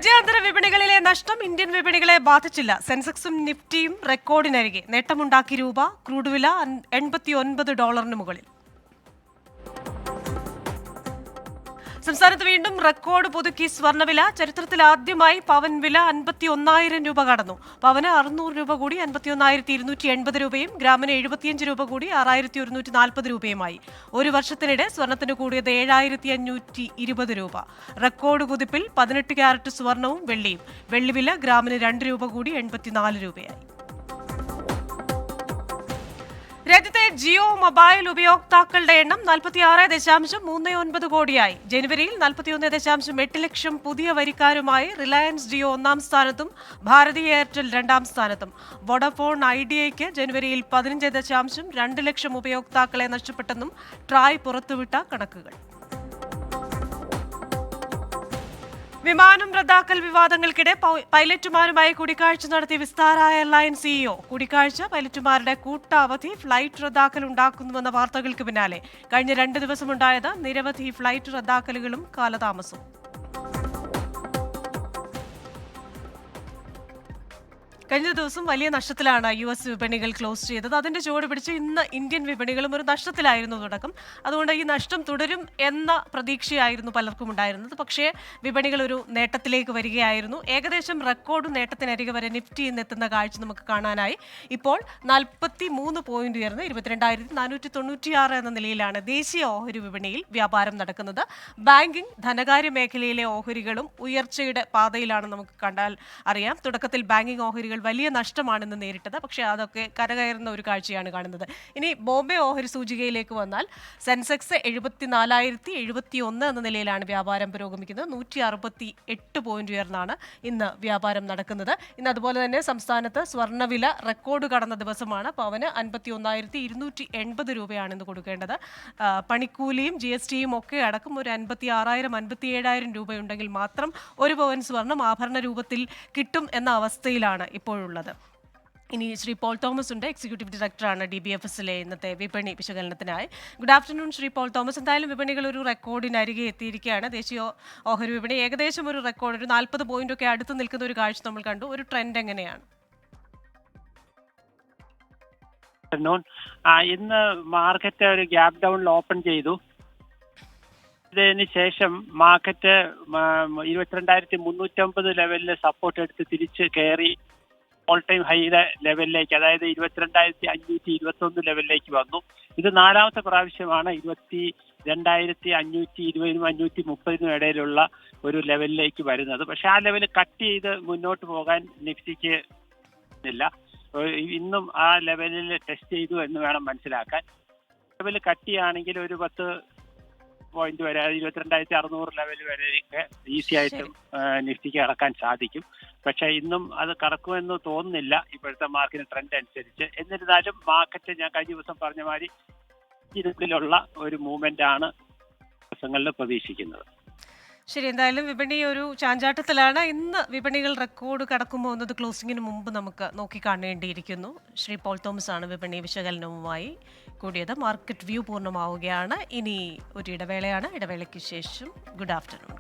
രാജ്യാന്തര വിപണികളിലെ നഷ്ടം ഇന്ത്യൻ വിപണികളെ ബാധിച്ചില്ല. സെൻസെക്സും നിഫ്റ്റിയും റെക്കോർഡിനരികെ നേട്ടമുണ്ടാക്കി. രൂപ ക്രൂഡ് വില $89 മുകളിൽ. സംസ്ഥാനത്ത് വീണ്ടും റെക്കോർഡ് പുതുക്കി സ്വർണ്ണവില. ചരിത്രത്തിൽ ആദ്യമായി പവൻ വില 51,000 രൂപ കടന്നു. പവന് 600 രൂപ കൂടി 51,280 രൂപയും ഗ്രാമിന് 75 രൂപ കൂടി 6,140 രൂപയുമായി. ഒരു വർഷത്തിനിടെ സ്വർണത്തിന് കൂടിയത് 7,520 രൂപ. റെക്കോർഡ് കുതിപ്പിൽ 18 ക്യാരറ്റ് സ്വർണവും വെള്ളിയും. വെള്ളിവില ഗ്രാമിന് 2 രൂപ കൂടി 84 രൂപയായി. രാജ്യത്തെ ജിയോ മൊബൈൽ ഉപയോക്താക്കളുടെ എണ്ണം 46.39 കോടിയായി. ജനുവരിയിൽ 41.8 ലക്ഷം പുതിയ വരിക്കാരുമായി റിലയൻസ് ജിയോ 1-ാം സ്ഥാനത്തും ഭാരതി എയർടെൽ 2-ാം സ്ഥാനത്തും. വോഡഫോൺ ഐഡിയയ്ക്ക് ജനുവരിയിൽ 15.2 ലക്ഷം ഉപയോക്താക്കളെ നഷ്ടപ്പെട്ടെന്നും ട്രായ് പുറത്തുവിട്ട കണക്കുകൾ. വിമാനം റദ്ദാക്കൽ വിവാദങ്ങൾക്കിടെ പൈലറ്റുമാരുമായി കൂടിക്കാഴ്ച നടത്തിയ വിസ്താര എയർലൈൻ സിഇഒ. കൂടിക്കാഴ്ച പൈലറ്റുമാരുടെ കൂട്ട ഫ്ലൈറ്റ് റദ്ദാക്കൽ ഉണ്ടാക്കുന്നുവെന്ന വാർത്തകൾക്ക് പിന്നാലെ കഴിഞ്ഞ 2 ദിവസമുണ്ടായത് നിരവധി ഫ്ലൈറ്റ് റദ്ദാക്കലുകളും കാലതാമസവും. കഴിഞ്ഞ ദിവസം വലിയ നഷ്ടത്തിലാണ് US വിപണികൾ ക്ലോസ് ചെയ്തത്. അതിന്റെ ചുവട് പിടിച്ച് ഇന്ന് ഇന്ത്യൻ വിപണികളും ഒരു നഷ്ടത്തിലായിരുന്നു തുടക്കം. അതുകൊണ്ട് ഈ നഷ്ടം തുടരും എന്ന പ്രതീക്ഷയായിരുന്നു പലർക്കും ഉണ്ടായിരുന്നത്. പക്ഷേ വിപണികൾ ഒരു നേട്ടത്തിലേക്ക് വരികയായിരുന്നു. ഏകദേശം റെക്കോർഡ് നേട്ടത്തിനരികെ വരെ നിഫ്റ്റി എത്തുന്ന കാഴ്ച നമുക്ക് കാണാനായി. ഇപ്പോൾ 43 പോയിന്റ് ഉയർന്ന് 22,496 എന്ന നിലയിലാണ് ദേശീയ ഓഹരി വിപണിയിൽ വ്യാപാരം നടക്കുന്നത്. ബാങ്കിംഗ്, ധനകാര്യ മേഖലയിലെ ഓഹരികളും ഉയർച്ചയുടെ പാതയിലാണ്. നമുക്ക് കണ്ടാൽ അറിയാം. തുടക്കത്തിൽ ബാങ്കിംഗ് ഓഹരികൾ വലിയ നഷ്ടമാണെന്ന് നേരിട്ടത്. പക്ഷേ അതൊക്കെ കരകയറുന്ന ഒരു കാഴ്ചയാണ് കാണുന്നത്. ഇനി ബോംബെ ഓഹരി സൂചികയിലേക്ക് വന്നാൽ സെൻസെക്സ് 74,071 എന്ന നിലയിലാണ് വ്യാപാരം പുരോഗമിക്കുന്നത്. 168 പോയിന്റ് ഉയർന്നാണ് ഇന്ന് വ്യാപാരം നടക്കുന്നത്. ഇന്ന് അതുപോലെ തന്നെ സംസ്ഥാനത്ത് സ്വർണ്ണവില റെക്കോർഡ് കടന്ന ദിവസമാണ്. പവന് 51,280 രൂപയാണ് ഇന്ന് കൊടുക്കേണ്ടത്. പണിക്കൂലിയും GSTയും ഒക്കെ അടക്കം ഒരു 56,000 57,000 രൂപയുണ്ടെങ്കിൽ മാത്രം ഒരു പവൻ സ്വർണം ആഭരണ രൂപത്തിൽ കിട്ടും എന്ന അവസ്ഥയിലാണ് ഇപ്പോഴുള്ളത്. ഇനി ശ്രീ പോൾ തോമസ് ഉണ്ട്, എക്സിക്യൂട്ടീവ് ഡയറക്ടറാണ് DBFSലെ ഇന്നത്തെ വിപണി വിശകലനത്തിനായി. Good afternoon Shri Paul Thomas. എന്തായാലും വിപണികൾ ഒരു റെക്കോർഡിനരികെ എത്തിയിരിക്കുകയാണ്. ദേശീയ ഓഹരി വിപണി ഏകദേശം ഒരു റെക്കോർഡ്, ഒരു 40 പോയിന്റൊക്കെ അടുത്ത് നിൽക്കുന്ന ഒരു കാഴ്ച നമ്മൾ കണ്ടു. ഒരു ട്രെൻഡ് എങ്ങനെയാണ്? ഇന്ന് മാർക്കറ്റ് ഒരു ഗ്യാപ് ഡൗണിൽ ഓപ്പൺ ചെയ്തു. ഇതിന് ശേഷം മാർക്കറ്റ് 22,350 ലെവലിൽ സപ്പോർട്ട് എടുത്ത് തിരിച്ച് കയറി ഓൾ ടൈം ഹൈയുടെ ലെവലിലേക്ക്, അതായത് 22,521 ലെവലിലേക്ക് വന്നു. ഇത് 4ാമത്തെ പ്രാവശ്യമാണ് 22,520 530 ഇടയിലുള്ള ഒരു ലെവലിലേക്ക് വരുന്നത്. പക്ഷെ ആ ലെവൽ കട്ട് ചെയ്ത് മുന്നോട്ട് പോകാൻ നിഫ്റ്റിക്ക് ഇല്ല. ഇന്നും ആ ലെവലിൽ ടെസ്റ്റ് ചെയ്തു എന്ന് വേണം മനസ്സിലാക്കാൻ. ലെവൽ കട്ട് ചെയ്യുകയാണെങ്കിൽ ഒരു 10 പോയിന്റ് വരെ 22,600 ലെവൽ വരെയൊക്കെ ഈസി ആയിട്ടും നിഫ്റ്റിക്ക് കടക്കാൻ സാധിക്കും. പക്ഷേ ഇന്നും അത് കടക്കുമെന്ന് തോന്നുന്നില്ല ഇപ്പോഴത്തെ മാർക്കറ്റ് ട്രെൻഡ് അനുസരിച്ച്. എന്നിരുന്നാലും മാർക്കറ്റ് ഞാൻ കഴിഞ്ഞ ദിവസം പറഞ്ഞ മാതിരി ഇതിനുള്ളിലുള്ള ഒരു മൂവ്മെന്റ് ആണ് ദിവസങ്ങളിൽ പ്രതീക്ഷിക്കുന്നത്. ശരി, എന്തായാലും വിപണി ഒരു ചാഞ്ചാട്ടത്തിലാണ്. ഇന്ന് വിപണികൾ റെക്കോർഡ് കടക്കുമോ എന്നത് ക്ലോസിംഗിന് മുമ്പ് നമുക്ക് നോക്കിക്കാണേണ്ടിയിരിക്കുന്നു. ശ്രീ പോൾ തോമസ് ആണ് വിപണി വിശകലനവുമായി കൂടിയത്. മാർക്കറ്റ് വ്യൂ പൂർണ്ണമാവുകയാണ്. ഇനി ഒരു ഇടവേളയാണ്. ഇടവേളയ്ക്ക് ശേഷം ഗുഡ് ആഫ്റ്റർനൂൺ.